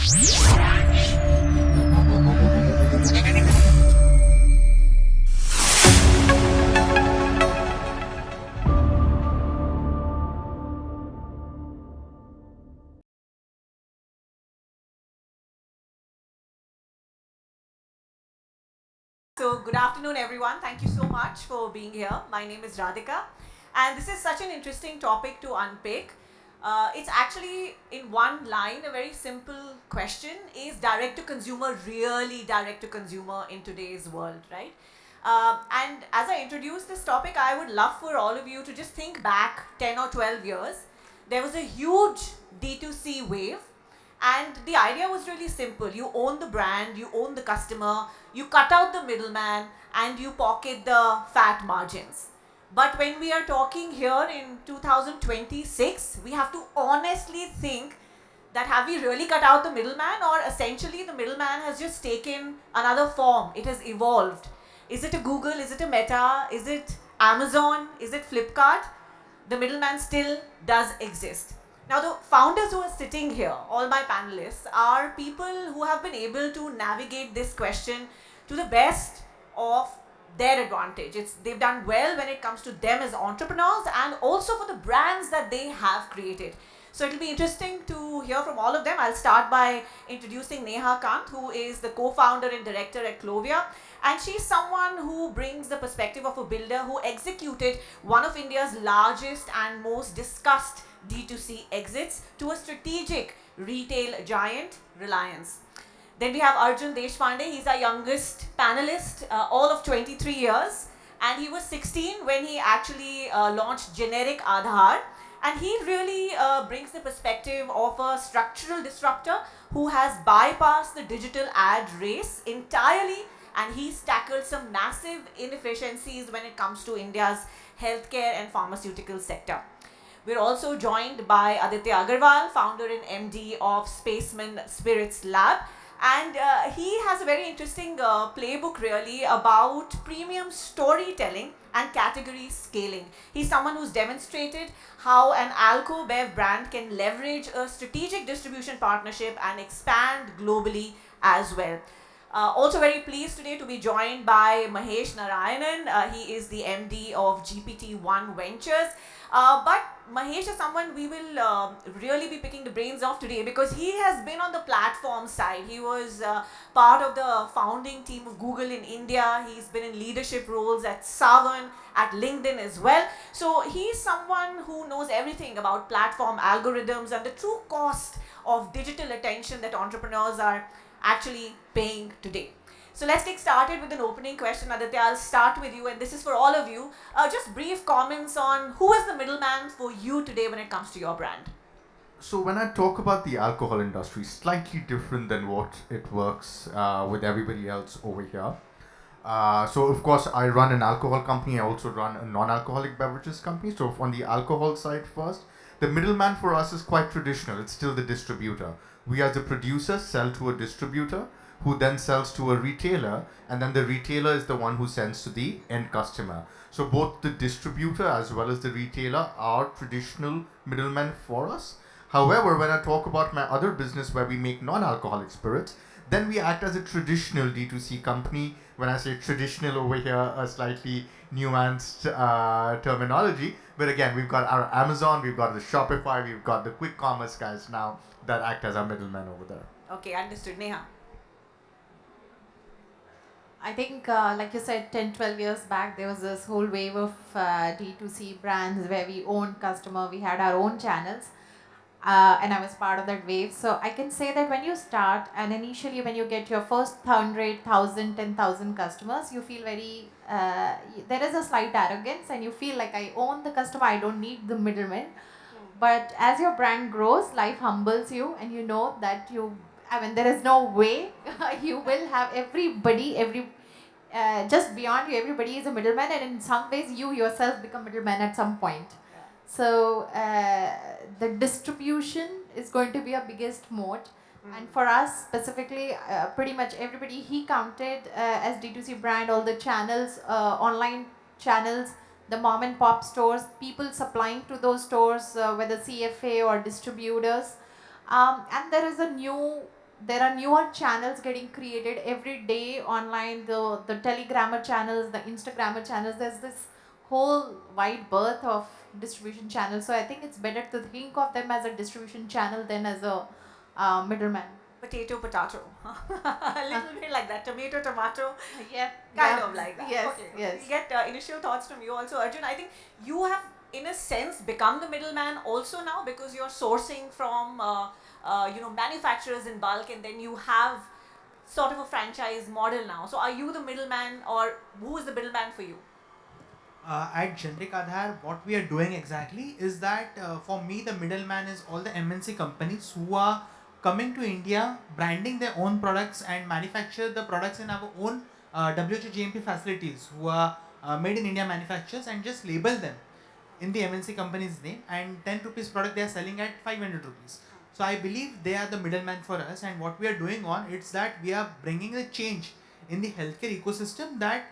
So, good afternoon, everyone. Thank you so much for being here. My name is Radhikka, and this is such an interesting topic to unpick. It's actually in one line a very simple question: is direct to consumer really direct to consumer in today's world, right? And as I introduce this topic, I would love for all of you to just think back 10 or 12 years. There was a huge D2C wave, and the idea was really simple. You own the brand, you own the customer, you cut out the middleman, and you pocket the fat margins. But when we are talking here in 2026, we have to honestly think that have we really cut out the middleman, or essentially the middleman has just taken another form? It has evolved. Is it a Google? Is it a Meta? Is it Amazon? Is it Flipkart? The middleman still does exist. Now, the founders who are sitting here, all my panelists, are people who have been able to navigate this question to the best of their advantage. They've done well when it comes to them as entrepreneurs and also for the brands that they have created. So it'll be interesting to hear from all of them. I'll start by introducing Neha Kant, who is the co-founder and director at Clovia. And she's someone who brings the perspective of a builder who executed one of India's largest and most discussed D2C exits to a strategic retail giant, Reliance. Then we have Arjun Deshpande. He's our youngest panelist, all of 23 years. And he was 16 when he actually launched generic Aadhar. And he really brings the perspective of a structural disruptor who has bypassed the digital ad race entirely, and he's tackled some massive inefficiencies when it comes to India's healthcare and pharmaceutical sector. We're also joined by Aditya Aggarwal, founder and MD of Spaceman Spirits Lab. And he has a very interesting playbook really about premium storytelling and category scaling. He's someone who's demonstrated how an alco-bev brand can leverage a strategic distribution partnership and expand globally as well. Also very pleased today to be joined by Mahesh Narayan. He is the MD of GPT-1 Ventures. But Mahesh is someone we will really be picking the brains of today because he has been on the platform side. He was part of the founding team of Google in India. He's been in leadership roles at Savan, at LinkedIn as well. So he's someone who knows everything about platform algorithms and the true cost of digital attention that entrepreneurs are actually paying today. So let's get started with an opening question. Aditya, I'll start with you, and this is for all of you. Just brief comments on who is the middleman for you today when it comes to your brand. So when I talk about the alcohol industry, slightly different than what it works with everybody else over here. So of course I run an alcohol company. I also run a non-alcoholic beverages company. So on the alcohol side first, the middleman for us is quite traditional. It's still the distributor. We as a producer sell to a distributor who then sells to a retailer, and then the retailer is the one who sends to the end customer. So both the distributor as well as the retailer are traditional middlemen for us. However, when I talk about my other business where we make non-alcoholic spirits, then we act as a traditional D2C company. When I say traditional over here, a slightly nuanced terminology. But again, we've got our Amazon, we've got the Shopify, we've got the quick commerce guys now that act as our middlemen over there. Okay, understood. Neha? I think, like you said, 10, 12 years back, there was this whole wave of D2C brands where we owned customer, we had our own channels. And I was part of that wave. So I can say that when you start and initially when you get your first 100, 1,000, 10,000 customers, you feel very, there is a slight arrogance and you feel like I own the customer, I don't need the middleman. But as your brand grows, life humbles you and you know that there is no way you will have just beyond you, everybody is a middleman, and in some ways you yourself become middleman at some point. So the distribution is going to be our biggest moat. And for us specifically, pretty much everybody he counted as D2C brand, all the channels, online channels, the mom and pop stores, people supplying to those stores, whether CFA or distributors. And there is a new there are newer channels getting created every day online, the telegrammer channels, the instagrammer channels. There's this whole wide berth of distribution channels. So I think it's better to think of them as a distribution channel than as a middleman. Potato, potato. A little bit like that. Tomato, tomato. Yeah, Kind yeah, of like that. yes, Okay. yes. We'll get initial thoughts from you also, Arjun. I think you have, in a sense, become the middleman also now because you're sourcing from, manufacturers in bulk, and then you have sort of a franchise model now. So, are you the middleman, or who is the middleman for you? At generic Aadhar, what we are doing exactly is that for me, the middleman is all the MNC companies who are coming to India, branding their own products and manufacture the products in our own WHO GMP facilities, who are made in India manufacturers, and just label them in the MNC company's name, and 10 rupees product they are selling at 500 rupees. So I believe they are the middleman for us, and what we are doing on it's that we are bringing a change in the healthcare ecosystem, that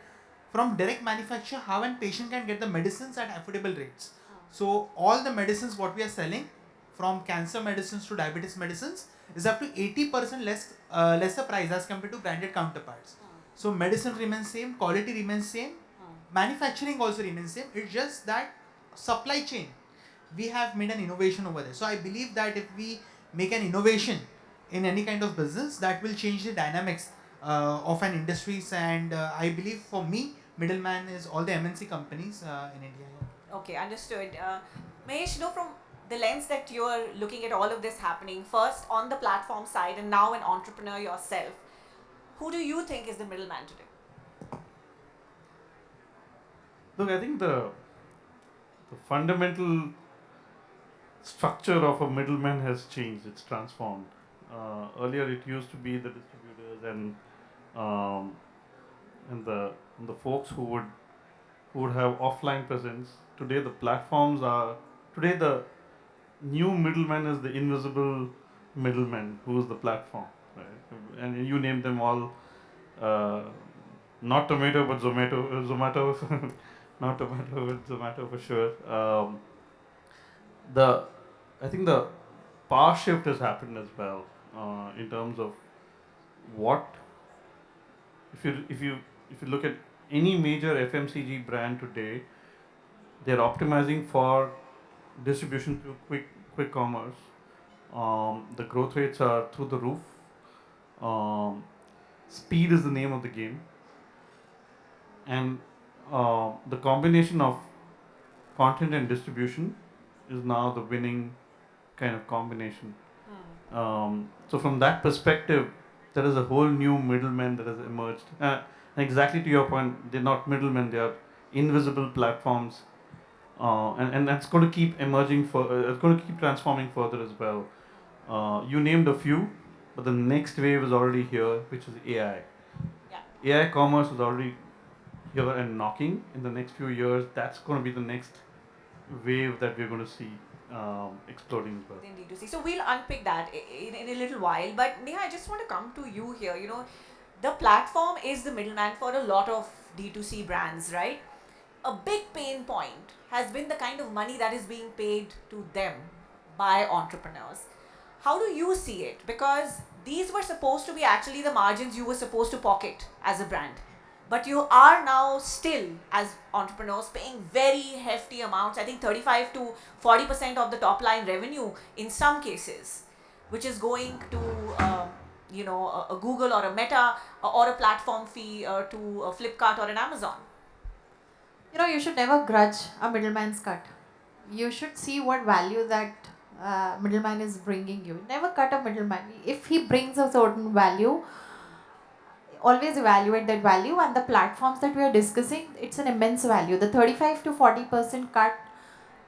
from direct manufacture how an patient can get the medicines at affordable rates. So all the medicines what we are selling, from cancer medicines to diabetes medicines, is up to 80% lesser price as compared to branded counterparts. So medicine remains same, quality remains same, manufacturing also remains same. It's just that supply chain, we have made an innovation over there. So I believe that if we make an innovation in any kind of business, that will change the dynamics of an industries. And I believe for me, middleman is all the MNC companies in India. Okay, understood. Mahesh, from the lens that you're looking at all of this happening, first on the platform side and now an entrepreneur yourself, who do you think is the middleman today? Look, I think the fundamental structure of a middleman has changed. It's transformed. Earlier, it used to be the distributors um, and the folks who would have offline presence. Today, the platforms are today the new middleman is the invisible middleman, who is the platform, right? And you name them all. Uh, Not tomato, but Zomato, not tomato, but Zomato for sure. The I think the power shift has happened as well in terms of what if you look at any major FMCG brand today, they're optimizing for distribution through quick commerce. The growth rates are through the roof. Um, Speed is the name of the game, and the combination of content and distribution is now the winning kind of combination. So from that perspective, there is a whole new middleman that has emerged. Exactly to your point, they're not middlemen; they are invisible platforms, and that's going to keep emerging for. It's going to keep transforming further as well. You named a few, but the next wave is already here, which is AI. Yeah. AI commerce is already here and knocking. In the next few years, that's going to be the next wave that we're going to see exploding as well. Within D2C. So we'll unpick that in a little while. But Neha, I just want to come to you here. The platform is the middleman for a lot of D2C brands, right? A big pain point has been the kind of money that is being paid to them by entrepreneurs. How do you see it? Because these were supposed to be actually the margins you were supposed to pocket as a brand. But you are now still, as entrepreneurs, paying very hefty amounts. I think 35 to 40% of the top line revenue in some cases, which is going to a Google or a Meta or a platform fee to a Flipkart or an Amazon. You should never grudge a middleman's cut. You should see what value that middleman is bringing you. Never cut a middleman. If he brings a certain value, always evaluate that value. And the platforms that we are discussing, it's an immense value. The 35 to 40% cut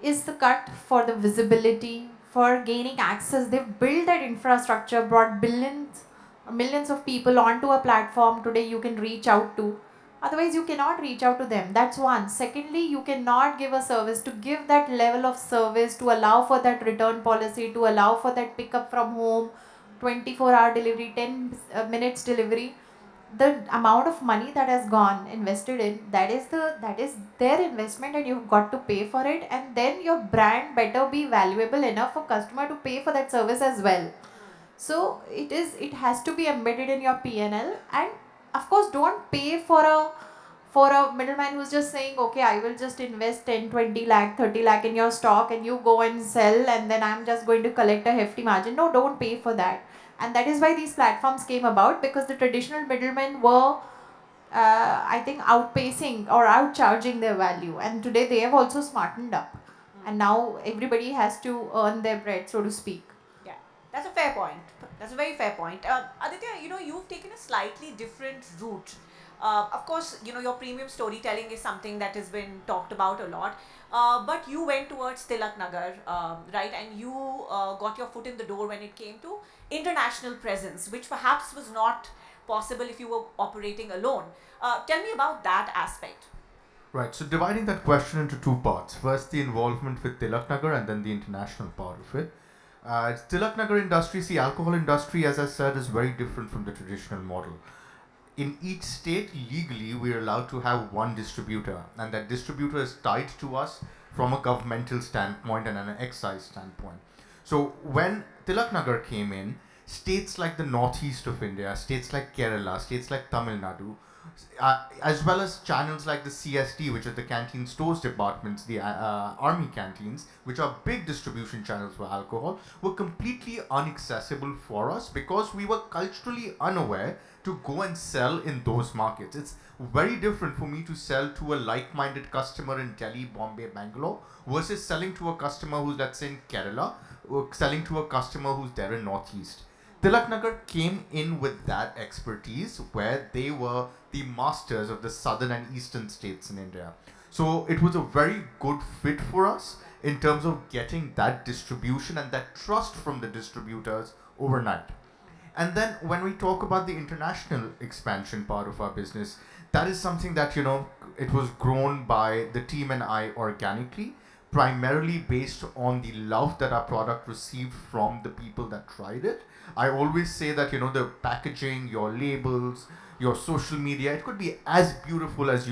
is the cut for the visibility, for gaining access. They've built that infrastructure, brought millions of people onto a platform today you can reach out to. Otherwise, you cannot reach out to them. That's one. Secondly, you cannot give a service. To give that level of service, to allow for that return policy, to allow for that pickup from home, 24-hour delivery, 10 minutes delivery, the amount of money that has gone invested in, that is their investment, and you've got to pay for it. And then your brand better be valuable enough for customer to pay for that service as well. So it has to be embedded in your PNL, and of course don't pay for a middleman who's just saying, okay, I will just invest 10, 20 lakh, 30 lakh in your stock and you go and sell and then I'm just going to collect a hefty margin. No, don't pay for that. And that is why these platforms came about, because the traditional middlemen were, I think, outpacing or outcharging their value. And today they have also smartened up. And now everybody has to earn their bread, so to speak. Yeah, that's a fair point. That's a very fair point. Aditya, you've taken a slightly different route. Of course, your premium storytelling is something that has been talked about a lot. But you went towards Tilak Nagar, right? And you got your foot in the door when it came to international presence, which perhaps was not possible if you were operating alone. Tell me about that aspect. Right, so dividing that question into two parts. First, the involvement with Tilak Nagar and then the international part of it. Tilak Nagar industry, see, alcohol industry, as I said, is very different from the traditional model. In each state, legally, we are allowed to have one distributor, and that distributor is tied to us from a governmental standpoint and an excise standpoint. So when Tilak Nagar came in, states like the northeast of India, states like Kerala, states like Tamil Nadu, as well as channels like the CSD, which are the canteen stores departments, the army canteens, which are big distribution channels for alcohol, were completely inaccessible for us because we were culturally unaware to go and sell in those markets. It's very different for me to sell to a like-minded customer in Delhi, Bombay, Bangalore versus selling to a customer who's, let's say, in Kerala, or selling to a customer who's there in Northeast. Tilak Nagar came in with that expertise where they were the masters of the southern and eastern states in India. So it was a very good fit for us in terms of getting that distribution and that trust from the distributors overnight. And then when we talk about the international expansion part of our business, that is something that, it was grown by the team and I organically, primarily based on the love that our product received from the people that tried it. I always say that, the packaging, your labels, your social media, it could be as beautiful as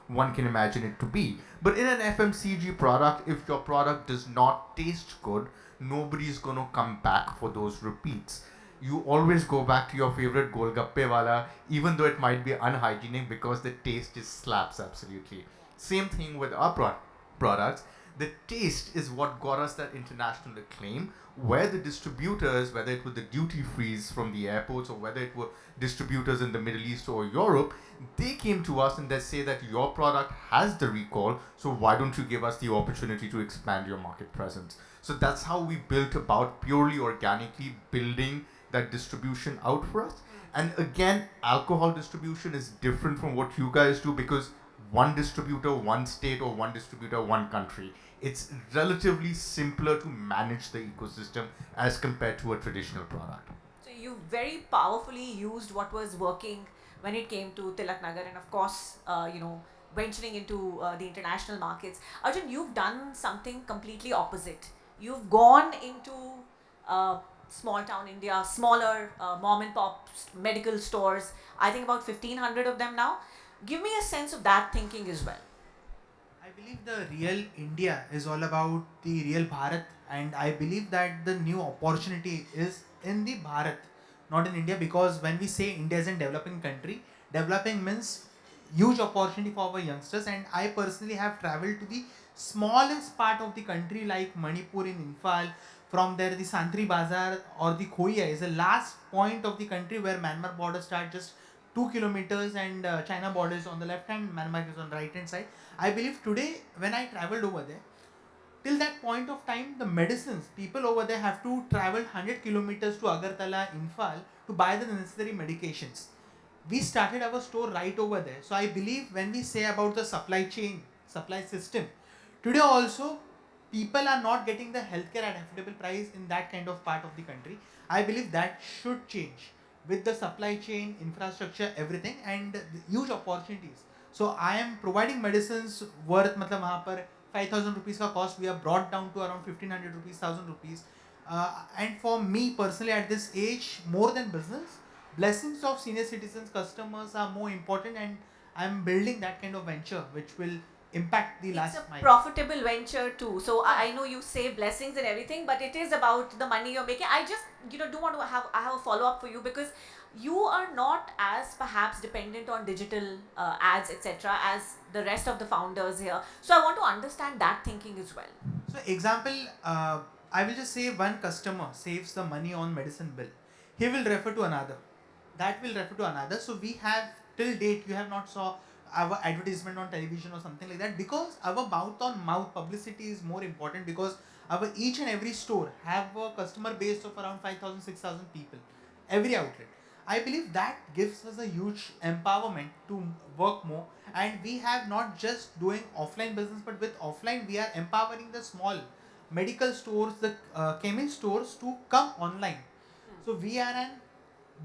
one can imagine it to be. But in an FMCG product, if your product does not taste good, nobody's going to come back for those repeats. You always go back to your favorite golgappe wala, even though it might be unhygienic, because the taste just slaps absolutely. Same thing with our products. The taste is what got us that international acclaim, where the distributors, whether it were the duty frees from the airports or whether it were distributors in the Middle East or Europe, they came to us and they say that your product has the recall, so why don't you give us the opportunity to expand your market presence? So that's how we built about purely organically building that distribution out for us. And again, alcohol distribution is different from what you guys do because one distributor, one state, or one distributor, one country. It's relatively simpler to manage the ecosystem as compared to a traditional product. So you very powerfully used what was working when it came to Tilak Nagar, and of course, venturing into the international markets. Arjun, you've done something completely opposite. You've gone into small town India, smaller mom and pop medical stores. I think about 1,500 of them now. Give me a sense of that thinking as well. I believe the real India is all about the real Bharat, and I believe that the new opportunity is in the Bharat, not in India, because when we say India is a developing country, developing means huge opportunity for our youngsters. And I personally have traveled to the smallest part of the country like Manipur in Imphal. From there, the Santri Bazar or the Khoia is the last point of the country where Myanmar border starts, just 2 kilometers, and China border is on the left hand, Myanmar is on the right hand side. I believe today when I traveled over there, till that point of time, the medicines, people over there have to travel 100 kilometers to Agartala, Imphal to buy the necessary medications. We started our store right over there. So I believe when we say about the supply chain, supply system, today also people are not getting the healthcare at affordable price in that kind of part of the country. I believe that should change with the supply chain, infrastructure, everything, and the huge opportunities. So I am providing medicines worth, मतलब वहाँ पर 5,000 rupees का cost we have brought down to around 1,500 rupees, 1,000 rupees. And for me personally at this age, more than business, blessings of senior citizens, customers are more important, and I'm building that kind of venture which will impact the It's last a mile. profitable venture too. So I know you say blessings and everything, but it is about the money you're making. I just do want to have a follow up for you, because you are not as perhaps dependent on digital ads, etc., as the rest of the founders here. So I want to understand that thinking as well. So example, I will just say one customer saves the money on medicine bill. He will refer to another. That will refer to another. So we have till date you have not saw our advertisement on television or something like that, because our mouth on mouth publicity is more important, because our each and every store have a customer base of around 5,000 6,000 people, every outlet. I believe that gives us a huge empowerment to work more, and we have not just doing offline business, but with offline we are empowering the small medical stores, the chemist stores to come online. So we are an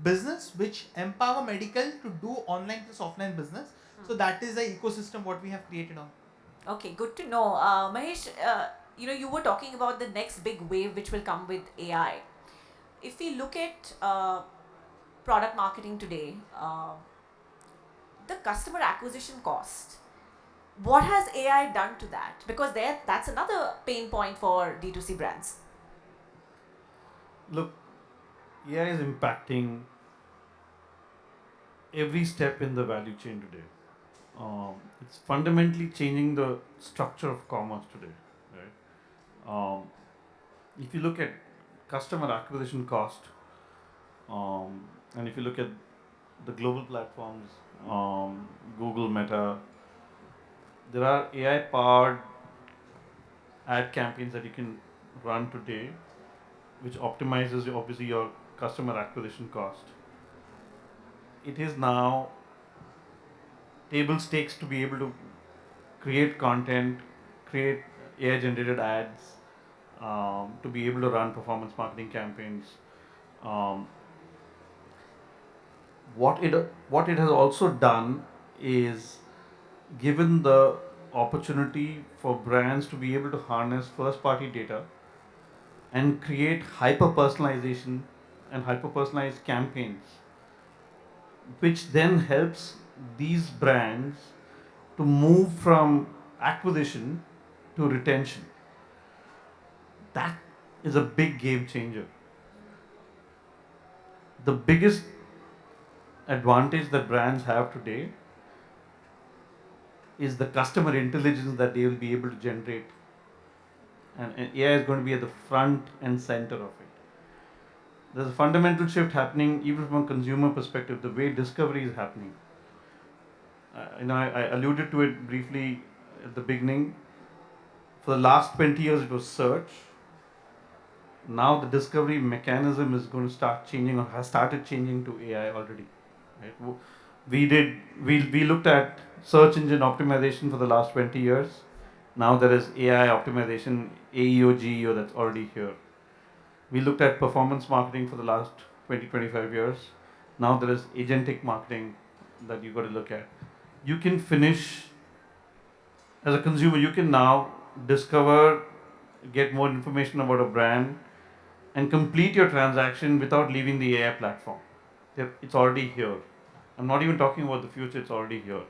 business which empower medical to do online plus offline business. So that is the ecosystem what we have created on. Okay, good to know. Mahesh, you were talking about the next big wave which will come with AI. If we look at product marketing today, the customer acquisition cost, what has AI done to that? Because that's another pain point for D2C brands. Look, AI is impacting every step in the value chain today. It's fundamentally changing the structure of commerce today, right? If you look at customer acquisition cost, and if you look at the global platforms, Google, Meta, there are AI-powered ad campaigns that you can run today, which optimizes obviously your customer acquisition cost. It is now table stakes to be able to create content, create AI-generated ads, to be able to run performance marketing campaigns. Um, what it has also done is given the opportunity for brands to be able to harness first-party data and create hyper-personalization and hyper-personalized campaigns, which then helps these brands to move from acquisition to retention. That is a big game changer. The biggest advantage that brands have today is the customer intelligence that they will be able to generate. And AI is going to be at the front and center of it. There's a fundamental shift happening even from a consumer perspective, the way discovery is happening. I alluded to it briefly at the beginning. For the last 20 years, it was search. Now the discovery mechanism is going to start changing, or has started changing, to AI already. Right? We looked at search engine optimization for the last 20 years. Now there is AI optimization, AEO, GEO, that's already here. We looked at performance marketing for the last 20-25 years. Now there is agentic marketing that you've got to look at. You can finish, as a consumer, you can now discover, get more information about a brand, and complete your transaction without leaving the AI platform. It's already here. I'm not even talking about the future, it's already here.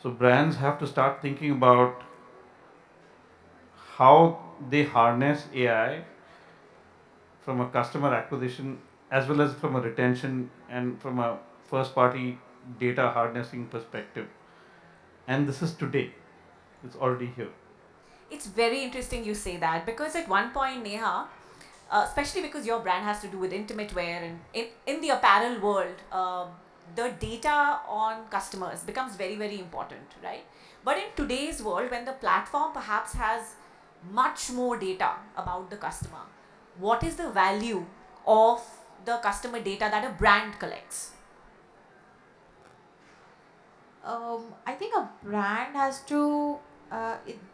So brands have to start thinking about how they harness AI from a customer acquisition as well as from a retention and from a first party data harnessing perspective. And this is today, it's already here. It's very interesting you say that, because at one point, Neha, especially because your brand has to do with intimate wear, and in the apparel world, the data on customers becomes very, very important, right? But in today's world, when the platform perhaps has much more data about the customer, what is the value of the customer data that a brand collects? I think a brand has to,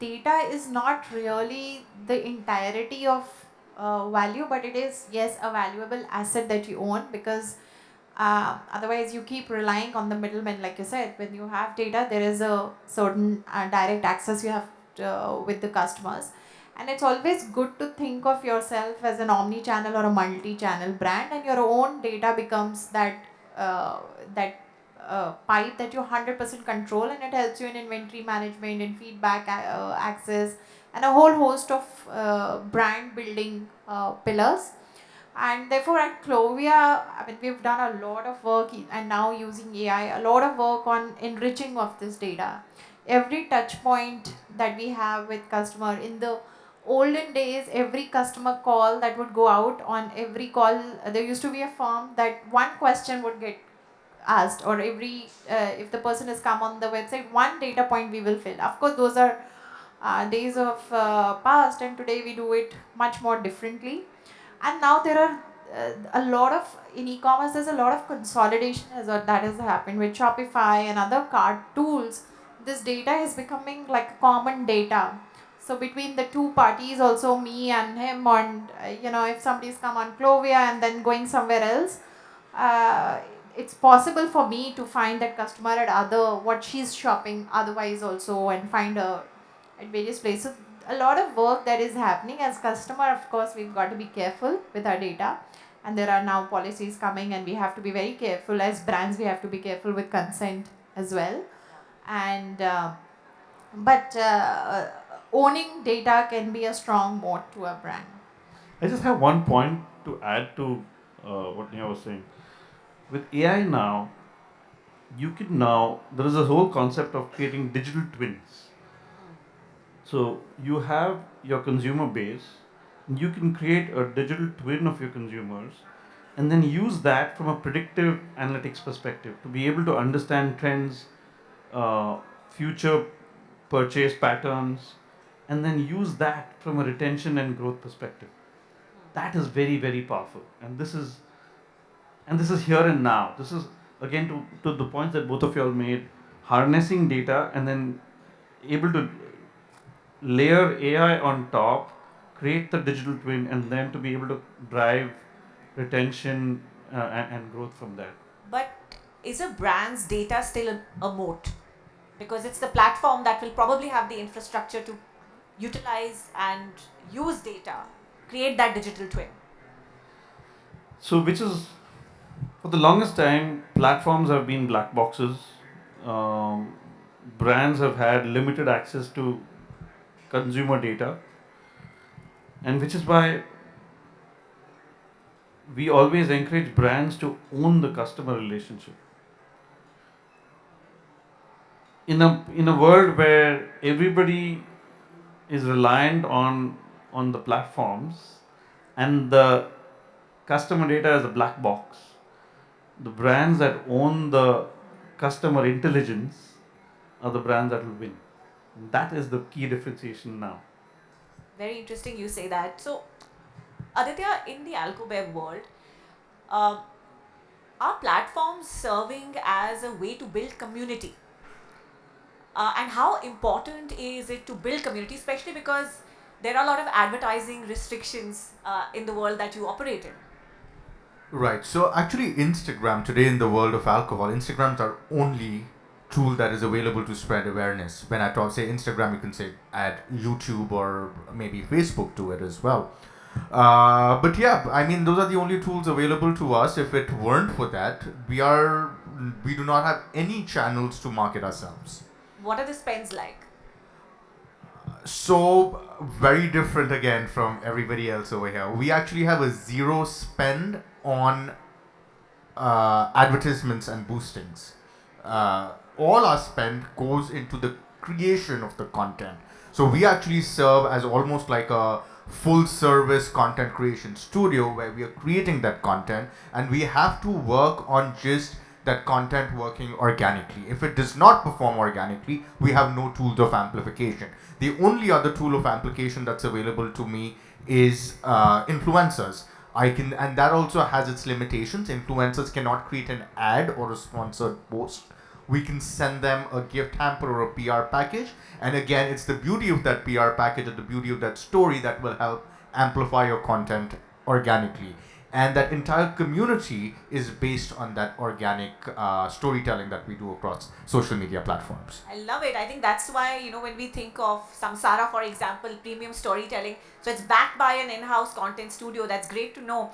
data is not really the entirety of value, but it is, yes, a valuable asset that you own, because otherwise you keep relying on the middleman. Like you said, when you have data, there is a certain direct access you have with the customers. And it's always good to think of yourself as an omni-channel or a multi-channel brand, and your own data becomes that pipe that you 100% control, and it helps you in inventory management and feedback access and a whole host of brand building pillars. And therefore at Clovia, I mean, we've done a lot of work and now using AI, a lot of work on enriching of this data. Every touch point that we have with customer, in the olden days, every customer call that would go out, on every call, there used to be a form that one question would get asked, or every, if the person has come on the website, one data point we will fill. Of course, those are days of past, and today we do it much more differently. And now there are a lot of, in e-commerce, there's a lot of consolidation that has happened with Shopify and other cart tools. This data is becoming like common data. So between the two parties, also me and him, and if somebody's come on Clovia and then going somewhere else, uh, it's possible for me to find that customer at what she's shopping otherwise also, and find her at various places. A lot of work that is happening. As customer, of course, we've got to be careful with our data, and there are now policies coming, and we have to be very careful. As brands, we have to be careful with consent as well. And but owning data can be a strong moat to a brand. I just have one point to add to what Neha was saying. With AI now, there is a whole concept of creating digital twins. So you have your consumer base, you can create a digital twin of your consumers, and then use that from a predictive analytics perspective to be able to understand trends, future purchase patterns, and then use that from a retention and growth perspective. That is very, very powerful. And this is here and now. This is again to the points that both of you all made, harnessing data and then able to layer AI on top, create the digital twin, and then to be able to drive retention and growth from that. But is a brand's data still a moat? Because it's the platform that will probably have the infrastructure to utilize and use data, create that digital twin. So, which is, for the longest time, platforms have been black boxes. Um, Brands have had limited access to consumer data, and which is why we always encourage brands to own the customer relationship. In a world where everybody is reliant on the platforms and the customer data is a black box, the brands that own the customer intelligence are the brands that will win. And that is the key differentiation now. Very interesting you say that. So, Aditya, in the AlcoBev world, uh, are platforms serving as a way to build community? And how important is it to build community, especially because there are a lot of advertising restrictions in the world that you operate in? Right. So actually, Instagram today in the world of alcohol, Instagram's our only tool that is available to spread awareness. When I talk, say Instagram, you can say add YouTube or maybe Facebook to it as well. But yeah, I mean, those are the only tools available to us. If it weren't for that, we do not have any channels to market ourselves. What are the spends like? So very different again from everybody else over here. We actually have a zero spend on advertisements and boostings. All our spend goes into the creation of the content. So we actually serve as almost like a full service content creation studio where we are creating that content, and we have to work on just that content working organically. If it does not perform organically, we have no tools of amplification. The only other tool of amplification that's available to me is influencers. And that also has its limitations. Influencers cannot create an ad or a sponsored post. We can send them a gift hamper or a PR package. And again, it's the beauty of that PR package or the beauty of that story that will help amplify your content organically. And that entire community is based on that organic storytelling that we do across social media platforms. I love it. I think that's why, when we think of Samsara, for example, premium storytelling, so it's backed by an in-house content studio. That's great to know.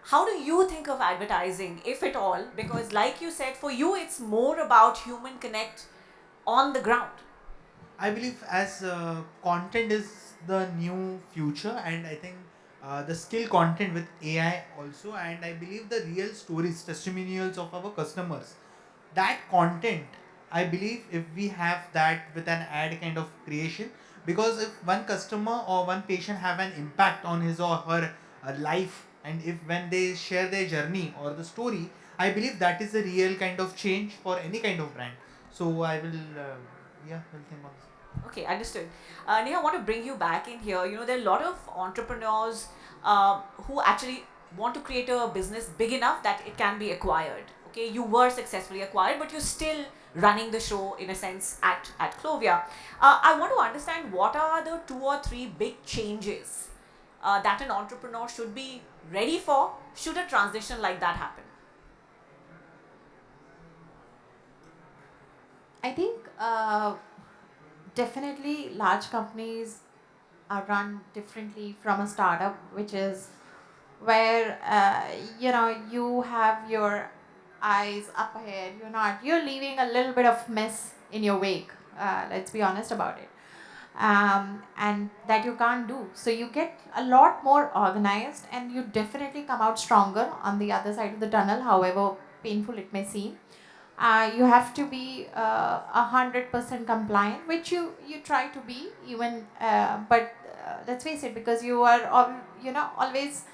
How do you think of advertising, if at all? Because, like you said, for you, it's more about human connect on the ground. I believe as content is the new future, and I think the skill content with AI also, and I believe the real stories, testimonials of our customers, that content, I believe if we have that with an ad kind of creation, because if one customer or one patient have an impact on his or her life, and if when they share their journey or the story, I believe that is a real kind of change for any kind of brand. So I will, will think on this. Okay, understood. Neha, I want to bring you back in here. You know, there are a lot of entrepreneurs who actually want to create a business big enough that it can be acquired. Okay, you were successfully acquired, but you're still running the show in a sense at Clovia. I want to understand what are the 2 or 3 big changes that an entrepreneur should be ready for should a transition like that happen. I think definitely large companies are run differently from a startup, which is where you have your eyes up ahead. You're leaving a little bit of mess in your wake. Let's be honest about it. And that you can't do. So you get a lot more organized, and you definitely come out stronger on the other side of the tunnel, however painful it may seem. You have to be 100% compliant, which you try to be even, but let's face it, because you are always,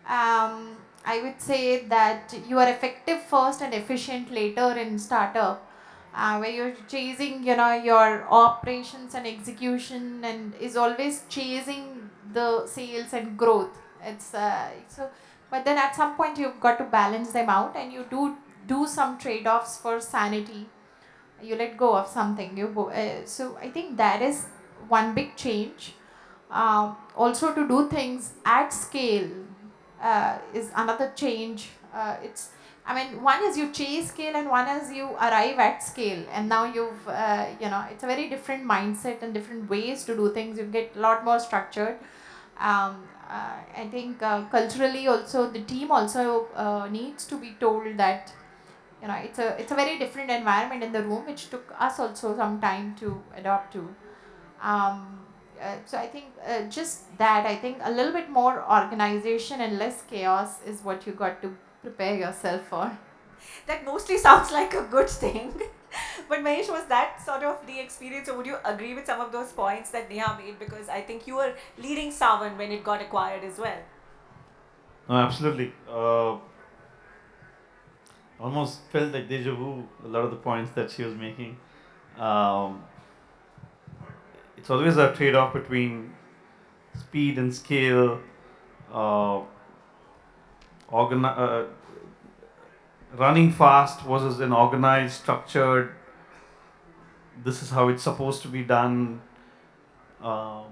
I would say that you are effective first and efficient later in startup, where you're chasing your operations and execution, and is always chasing the sales and growth. It's so But then at some point you've got to balance them out, and you do some trade-offs for sanity. You let go of something. So I think that is one big change. Also, to do things at scale is another change. It's I mean, one is you chase scale, and one is you arrive at scale. And now it's a very different mindset and different ways to do things. You get a lot more structured. I think culturally also, the team also needs to be told that it's a very different environment in the room, which took us also some time to adapt to. So I think just that, I think a little bit more organization and less chaos is what you got to prepare yourself for. That mostly sounds like a good thing. But Mahesh, was that sort of the experience, or would you agree with some of those points that Neha made? Because I think you were leading Savan when it got acquired as well. No, absolutely. Almost felt like deja vu, a lot of the points that she was making. Um, it's always a trade off between speed and scale, uh, organi- uh, running fast versus an organized, structured, this is how it's supposed to be done. Um,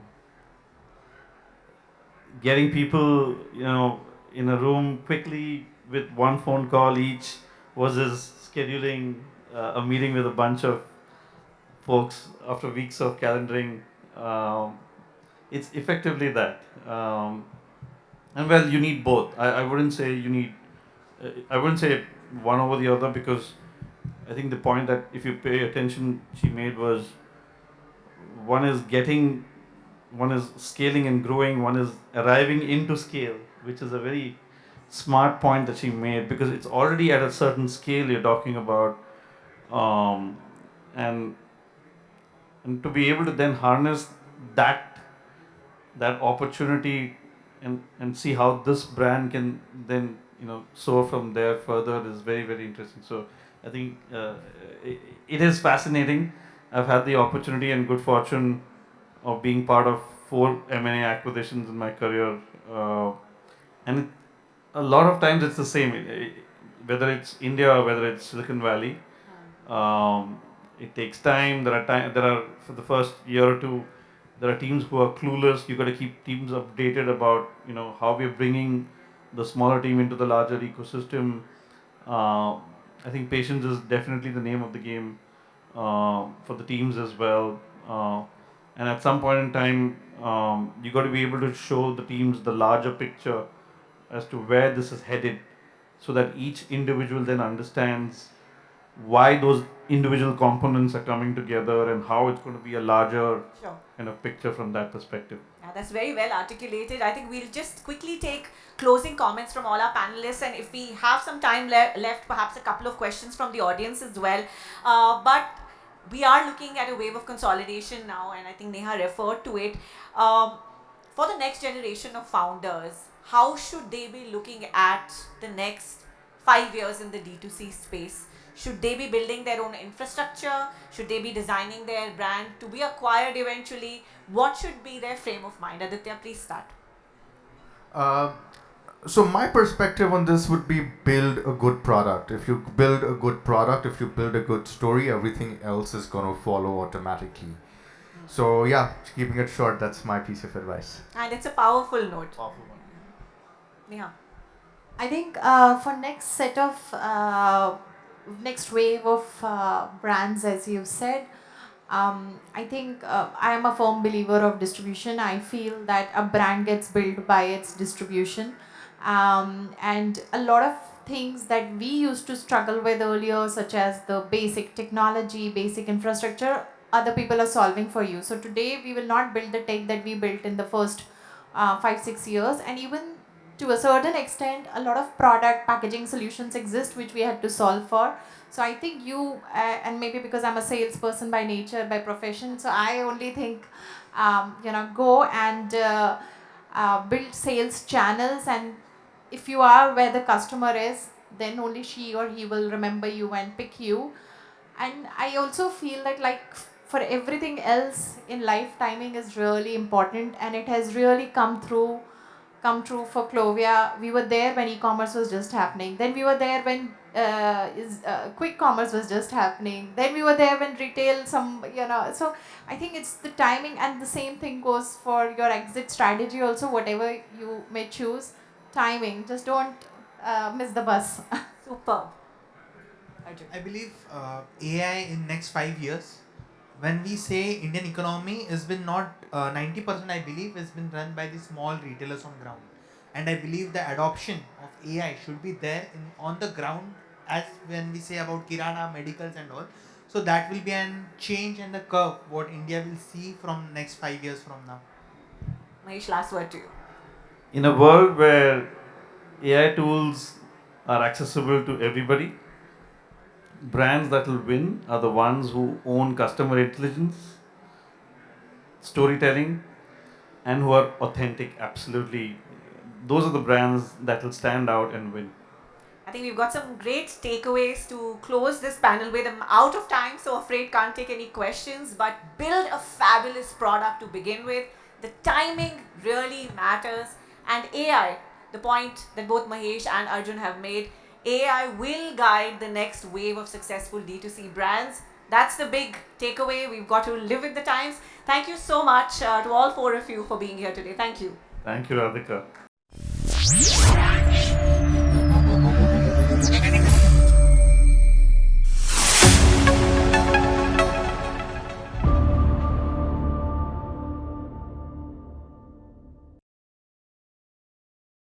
Getting people, in a room quickly with one phone call each versus scheduling a meeting with a bunch of folks after weeks of calendaring. Um, it's effectively that. And well, you need both. I wouldn't say you need, I wouldn't say one over the other, because I think the point that if you pay attention she made was, one is getting, one is scaling and growing, one is arriving into scale, which is a very smart point that she made, because it's already at a certain scale you're talking about, um, and and to be able to then harness that opportunity, and see how this brand can then soar from there further is very, very interesting. So I think it is fascinating. I've had the opportunity and good fortune of being part of 4 M&A acquisitions in my career, and a lot of times it's the same, whether it's India or whether it's Silicon Valley. It takes time. There are for the first year or two, there are teams who are clueless. You got to keep teams updated about how we're bringing the smaller team into the larger ecosystem. Uh, I think patience is definitely the name of the game for the teams as well. And at some point in time, you got to be able to show the teams the larger picture as to where this is headed, so that each individual then understands why those individual components are coming together and how it's going to be a larger Sure. kind of picture from that perspective. Yeah, that's very well articulated. I think we'll just quickly take closing comments from all our panelists, and if we have some time left, perhaps a couple of questions from the audience as well. But we are looking at a wave of consolidation now, and I think Neha referred to it. For the next generation of founders, how should they be looking at the next 5 years in the D2C space? Should they be building their own infrastructure? Should they be designing their brand to be acquired eventually? What should be their frame of mind? Aditya, please start. So my perspective on this would be build a good product. If you build a good product, if you build a good story, everything else is going to follow automatically. So yeah, keeping it short, that's my piece of advice. And it's a powerful note. Powerful one. Neha. I think for next wave of brands, as you've said, I think I am a firm believer of distribution. I feel that a brand gets built by its distribution, and a lot of things that we used to struggle with earlier, such as the basic technology, basic infrastructure, other people are solving for you. So today we will not build the tech that we built in the first 5-6 years, and even to a certain extent, a lot of product packaging solutions exist which we had to solve for. So I think and maybe because I'm a salesperson by nature, by profession, so I only think, go and build sales channels, and if you are where the customer is, then only she or he will remember you and pick you. And I also feel that, like, for everything else in life, timing is really important, and it has really come true for Clovia. We were there when e-commerce was just happening. Then we were there when quick commerce was just happening. Then we were there when retail, so I think it's the timing, and the same thing goes for your exit strategy also, whatever you may choose. Timing, just don't miss the bus. Superb. Arjun. I believe AI in next 5 years, when we say Indian economy has been not 90%, I believe, has been run by the small retailers on ground, and I believe the adoption of AI should be there on the ground, as when we say about kirana, medicals and all. So that will be an change in the curve what India will see from next 5 years from now. Mahesh, last word to you. In a world where AI tools are accessible to everybody, brands that will win are the ones who own customer intelligence, storytelling, and who are authentic. Absolutely. Those are the brands that will stand out and win. I think we've got some great takeaways to close this panel with. I'm out of time, so afraid can't take any questions, but build a fabulous product to begin with. The timing really matters, and AI, the point that both Mahesh and Arjun have made, AI will guide the next wave of successful D2C brands. That's the big takeaway. We've got to live with the times. Thank you so much to all four of you for being here today. Thank you. Thank you, Radhikka.